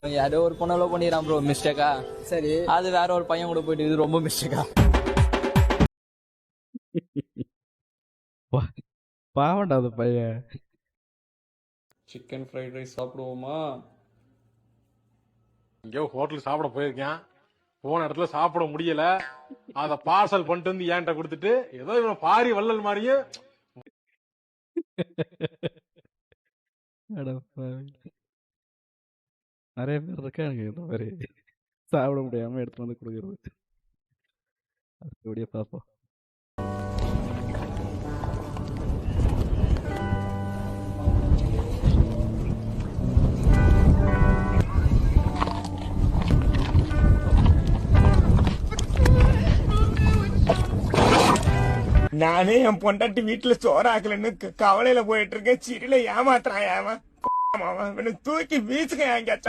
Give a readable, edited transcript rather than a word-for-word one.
யாரோ ஒரு பொண்ணை லவ் பண்ணிடுறான் ப்ரோ மிஸ்டேக்கா. சரி, அது வேற ஒரு பையன் கூட போயிட்டு இது ரொம்ப மிஸ்டேக்கா. பாவண்டா அந்த பையன். சிக்கன் ஃப்ரைட் ரைஸ் சாப்பிடுவோமா? எங்கேயோ ஹோட்டல் சாப்பிட போயிருக்கேன், போன இடத்துல சாப்பிட முடியல, அத பார்சல் பண்ணிட்டு வந்து என்கிட்ட கொடுத்துட்டு ஏதோ இவன் பாரி வள்ளல் மாதிரியே அட பாவி. நிறைய பேர் இருக்காங்க இந்த மாதிரி சாப்பிட முடியாம எடுத்து வந்து கொடுக்கறது. அடுத்தபடியா பார்ப்போம். நானே என் பொண்டாட்டி வீட்டுல சோறாக்கலன்னு கவலையில போயிட்டு இருக்கேன். சிறில ஏமாத்துறான். தூக்கி வீசுங்க எங்கேயாச்சும்.